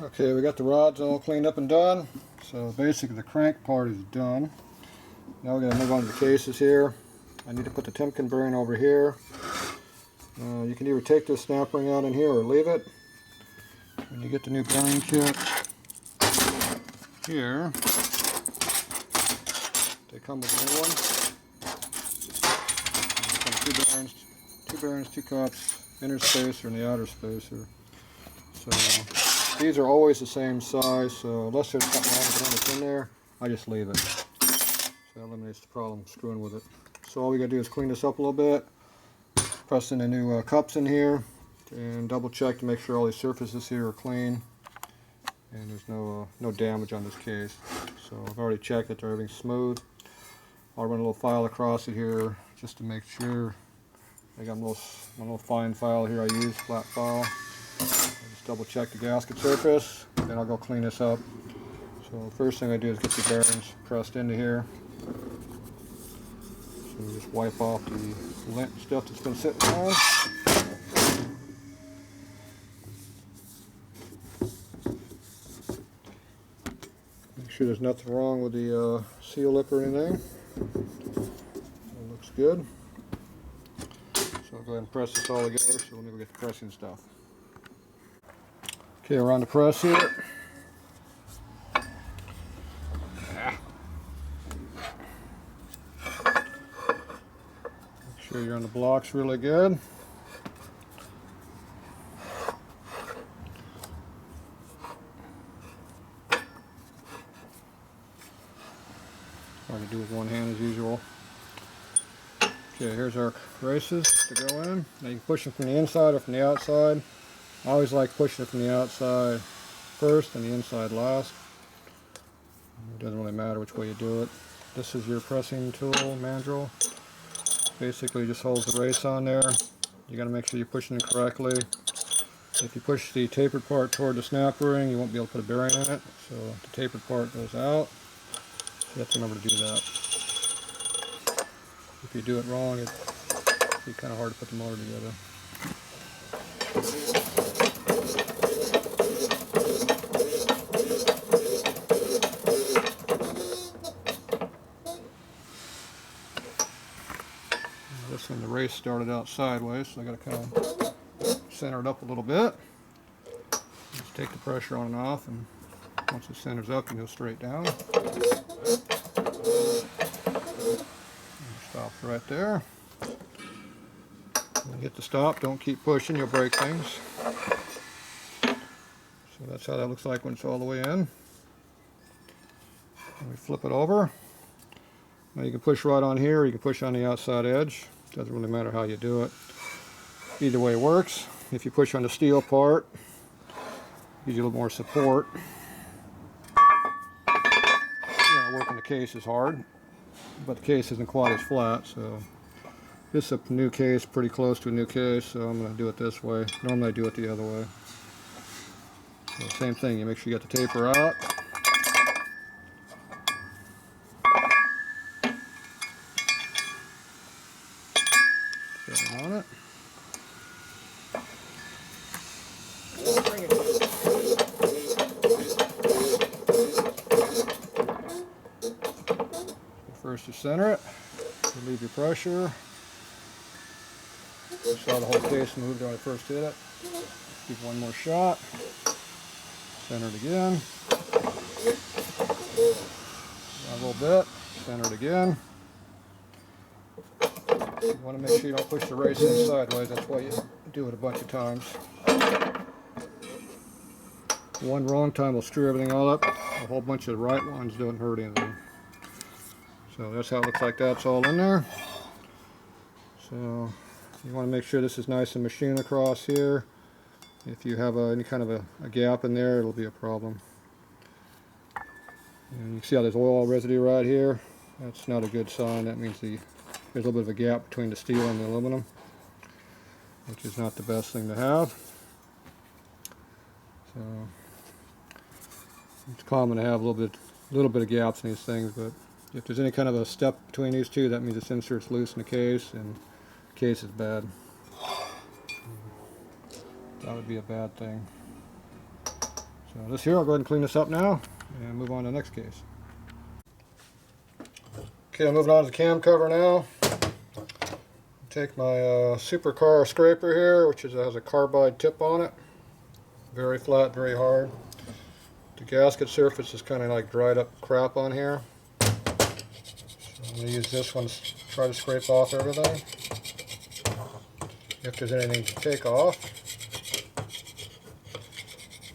Okay, we got the rods all cleaned up and done. So basically the crank part is done. Now we're going to move on to the cases here. I need to put the Timken bearing over here. You can either take this snap ring out in here or leave it. When you get the new bearing kit here, they come with a new one. Two bearings, two cups, inner spacer and the outer spacer. So these are always the same size, so unless there's something wrong with one that's in there, I just leave it. So that eliminates the problem screwing with it. So all we gotta do is clean this up a little bit, press in the new cups in here, and double check to make sure all these surfaces here are clean and there's no damage on this case. So I've already checked that everything's smooth. I'll run a little file across it here just to make sure. I got my little fine file here I use, flat file. I'll just double check the gasket surface, then I'll go clean this up. So the first thing I do is get the bearings pressed into here. So we just wipe off the lint and stuff that's been sitting on. Make sure there's nothing wrong with the seal lip or anything. It looks good. So I'll go ahead and press this all together, so let me go get the pressing stuff. Okay, we're on the press here. Make sure you're on the blocks really good. Hard to do with one hand as usual. Okay, here's our braces to go in. Now you can push them from the inside or from the outside. I always like pushing it from the outside first and the inside last. It doesn't really matter which way you do it. This is your pressing tool, mandrel. Basically just holds the race on there. You got to make sure you're pushing it correctly. If you push the tapered part toward the snap ring, you won't be able to put a bearing in it. So the tapered part goes out. You have to remember to do that. If you do it wrong, it'd be kind of hard to put the motor together. This one, the race started out sideways, so I got to kind of center it up a little bit. Just take the pressure on and off, and once it centers up, you go straight down. Stops right there. When you get to stop, don't keep pushing, you'll break things. So that's how that looks like when it's all the way in. And we flip it over. Now you can push right on here, or you can push on the outside edge. Doesn't really matter how you do it. Either way works. If you push on the steel part, gives you a little more support. Working the case is hard, but the case isn't quite as flat, so this is a new case, pretty close to a new case, so I'm going to do it this way. Normally I do it the other way. So same thing, you make sure you get the taper out. Get on it. First you center it, relieve your pressure. You saw the whole case moved when I first hit it. Give one more shot. Center it again. Down a little bit. Center it again. You want to make sure you don't push the race in sideways. That's why you do it a bunch of times. One wrong time will screw everything all up. A whole bunch of the right ones don't hurt anything. So that's how it looks like that's all in there. So you want to make sure this is nice and machined across here. If you have any kind of a gap in there, it'll be a problem. And you can see how there's oil residue right here. That's not a good sign. That means there's a little bit of a gap between the steel and the aluminum, which is not the best thing to have. So it's common to have a little bit of gaps in these things, but if there's any kind of a step between these two, that means this insert's loose in the case, and the case is bad. That would be a bad thing. So So this here, I'll go ahead and clean this up now and move on to the next case. Okay, I'm moving on to the cam cover now. Take my supercar scraper here, which has a carbide tip on it. Very flat, very hard. The gasket surface is kind of like dried up crap on here. So I'm going to use this one to try to scrape off everything. If there's anything to take off.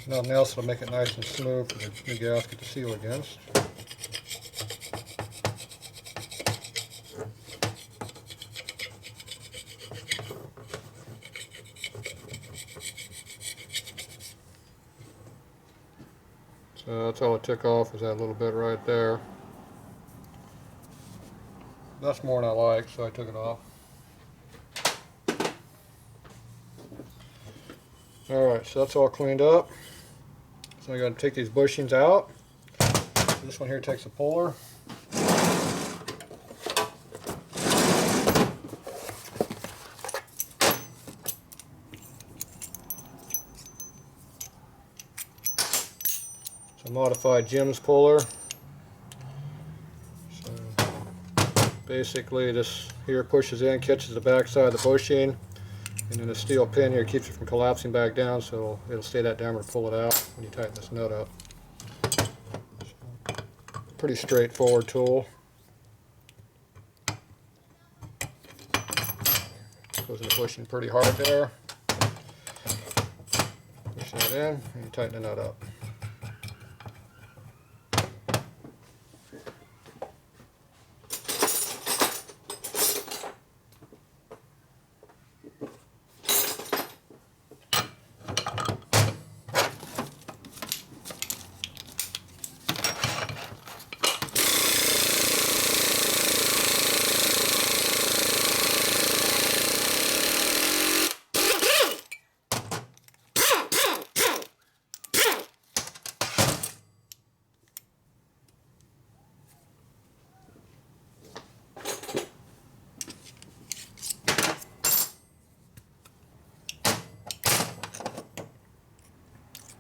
Nothing else will make it nice and smooth for the new gasket to seal against. So that's all it took off, was that little bit right there. That's more than I like, so I took it off. Alright, so that's all cleaned up. So I'm going to take these bushings out. So this one here takes a puller. It's a modified Jim's puller. So basically this here pushes in, catches the back side of the bushing. And then a steel pin here keeps it from collapsing back down, so it'll stay that down or pull it out when you tighten this nut up. So, pretty straightforward tool. Goes in the bushing pretty hard there. Push that in and you tighten the nut up.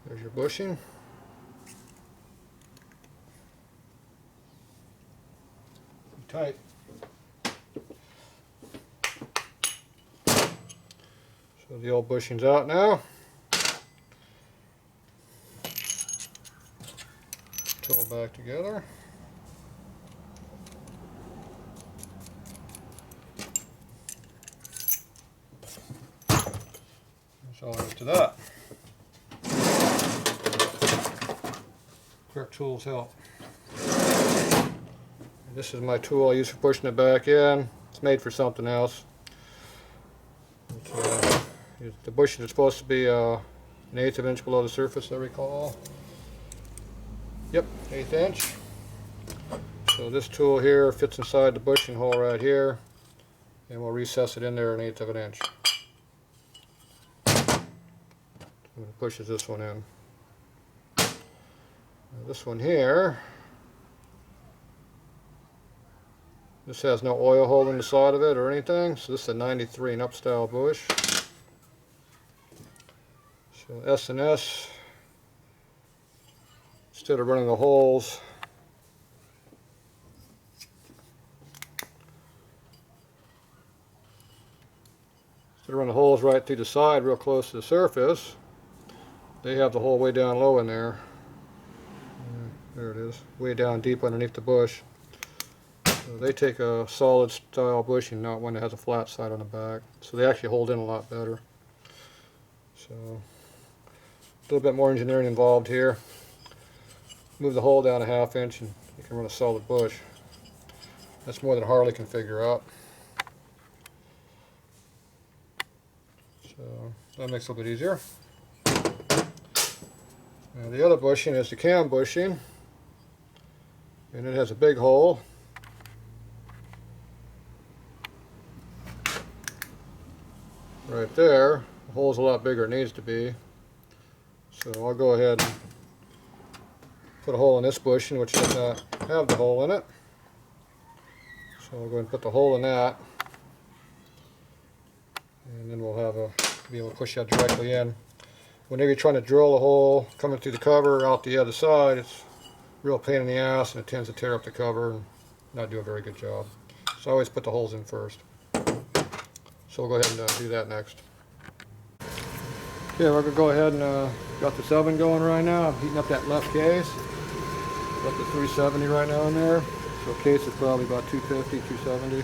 There's your bushing. Tight. So the old bushing's out now. Tool back together. That's all there is to that. Quick tools help. And this is my tool I use for pushing it back in. It's made for something else. The bushing is supposed to be an 1/8 of an inch below the surface, I recall. Yep, 1/8 inch. So this tool here fits inside the bushing hole right here, and we'll recess it in there 1/8 of an inch. And it pushes this one in. Now this one here, this has no oil hole in the side of it or anything, so this is a 93 and up style bush. So S&S, instead of running the holes, right through the side real close to the surface, they have the hole way down low in there. There it is, way down deep underneath the bush. So they take a solid style bushing, not one that has a flat side on the back. So they actually hold in a lot better. So a little bit more engineering involved here. Move the hole down 1/2 inch and you can run a solid bush. That's more than Harley can figure out. So that makes it a little bit easier. Now the other bushing is the cam bushing, and it has a big hole. Right there. The hole's a lot bigger than it needs to be. So I'll go ahead and put a hole in this bushing, which does not have the hole in it. So I'll go ahead and put the hole in that, and then we'll have be able to push that directly in. whenever you're trying to drill a hole coming through the cover out the other side, it's a real pain in the ass, and it tends to tear up the cover and not do a very good job. So I always put the holes in first. So we'll go ahead and do that next. Okay, we're going to go ahead and got this oven going right now. I'm heating up that left case. Got the 370 right now in there. So case is probably about 250, 270.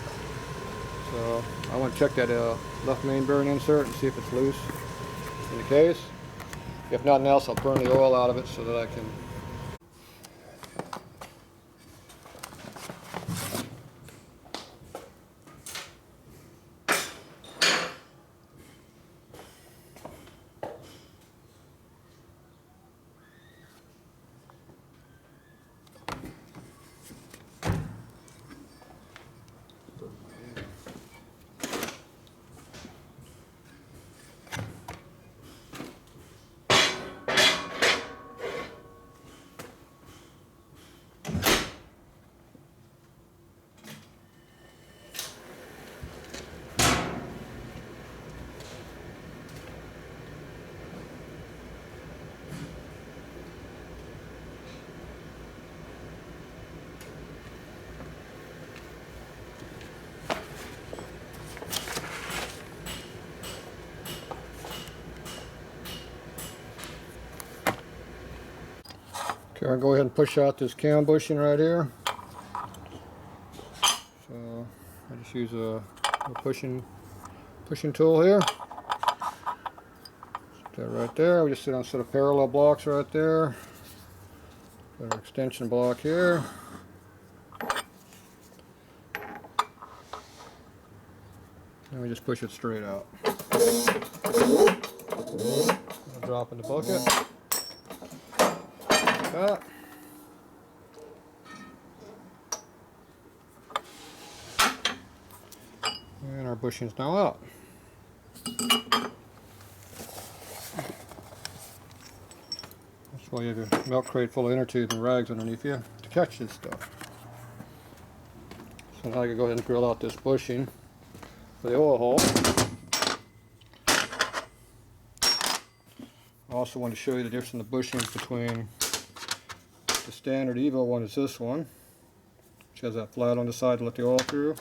So I want to check that left main bearing insert and see if it's loose in the case. If nothing else, I'll burn the oil out of it so that I can Okay, I'll go ahead and push out this cam bushing right here. So I just use a pushing tool here. Set that right there. We just sit on a set of parallel blocks right there. Got an extension block here. And we just push it straight out. I'll drop in the bucket. That. And our bushing's now out. That's why you have your milk crate full of inner tube and rags underneath you to catch this stuff. So now I can go ahead and drill out this bushing for the oil hole. I also want to show you the difference in the bushings between the standard Evo one is this one, which has that flat on the side to let the oil through,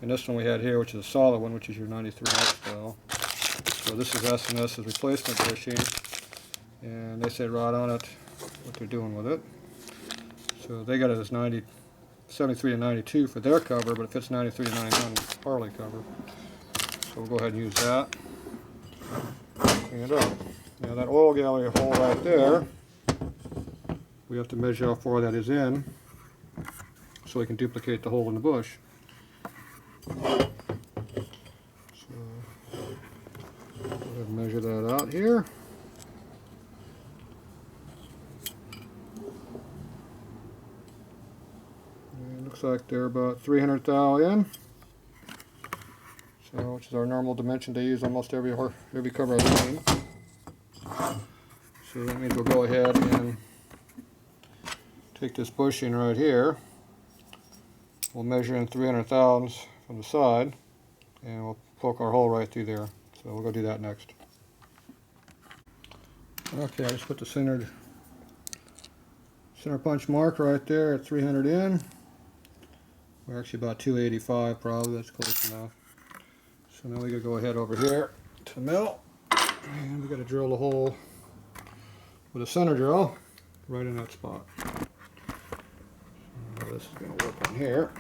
and this one we had here, which is a solid one, which is your 93 style. So this is S&S's replacement bushing, and they say right on it what they're doing with it. So they got it as 73 to 92 for their cover, but it fits 93 to 99 Harley cover. So we'll go ahead and use that. Clean it up. Now that oil gallery hole right there, we have to measure how far that is in so we can duplicate the hole in the bush. So go ahead and measure that out here. And it looks like they're about 300 thou in. So, which is our normal dimension to use almost every cover I've seen. So that means we'll go ahead and take this bushing right here. We'll measure in 300 thousandths from the side, and we'll poke our hole right through there. So we'll go do that next. Okay, I just put the center punch mark right there at 300 in. We're actually about 285 probably. That's close enough. So now we gotta go ahead over here to the mill, and we gotta drill the hole with a center drill right in that spot. So this is gonna work on here.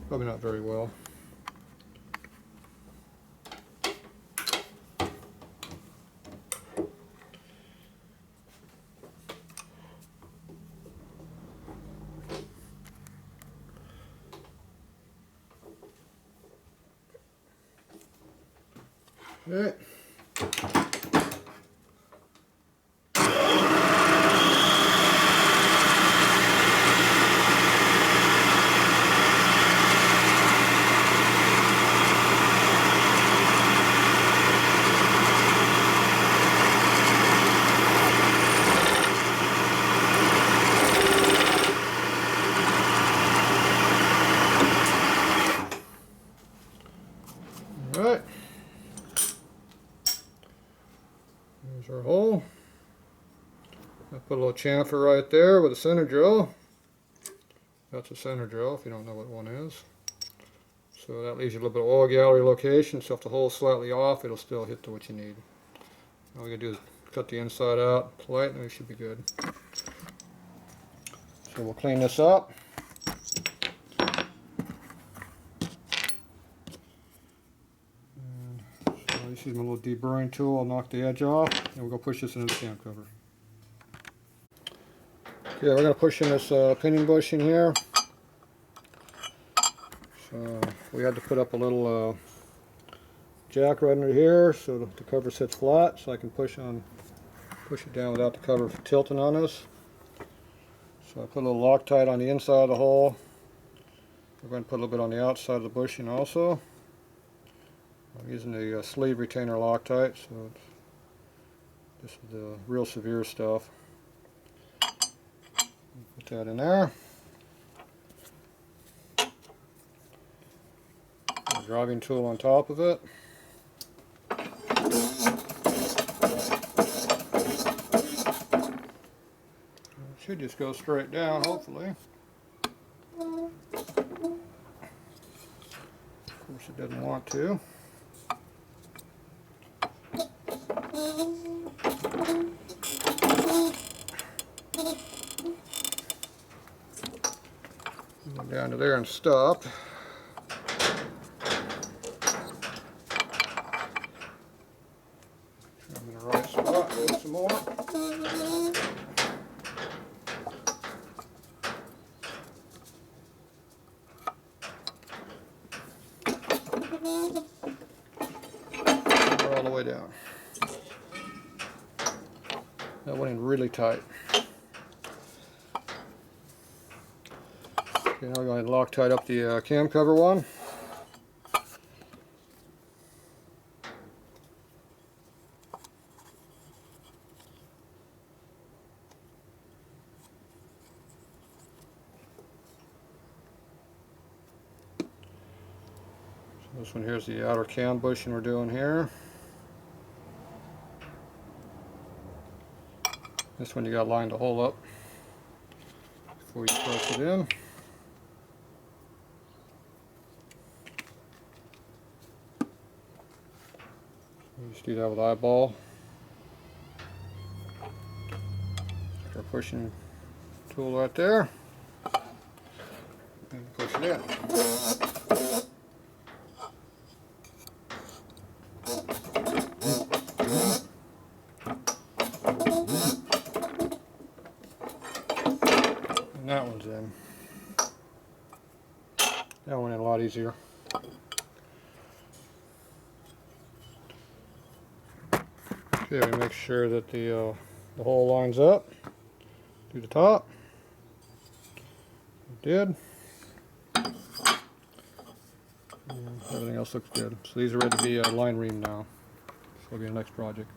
Probably not very well. Okay. All right. Put a little chamfer right there with a center drill. That's a center drill if you don't know what one is. So that leaves you a little bit of oil gallery location, so if the hole's slightly off, it'll still hit to what you need. All we gotta do is cut the inside out polite and we should be good. So we'll clean this up. And so this is my little deburring tool. I'll knock the edge off and we'll go push this into the cam cover. Okay, we're going to push in this pinion bushing here. So we had to put up a little jack right under here so the cover sits flat, so I can push it down without the cover tilting on us. So I put a little Loctite on the inside of the hole. We're going to put a little bit on the outside of the bushing also. I'm using the sleeve retainer Loctite, so this is the real severe stuff. Put that in there. A driving tool on top of it. It should just go straight down, hopefully. Of course it doesn't want to. Go down to there and stop. I'm in the right spot. Do some more. All the way down. That went in really tight. Okay, now we're going to Loctite up the cam cover one. So this one here's the outer cam bushing we're doing here. This one you got to line the hole up before you press it in. You just do that with eyeball. Our pushing tool right there. And push it in. And that one's in. That went in a lot easier. Okay, we make sure that the hole lines up through the top. It did. And everything else looks good. So these are ready to be line reamed now. This will be the next project.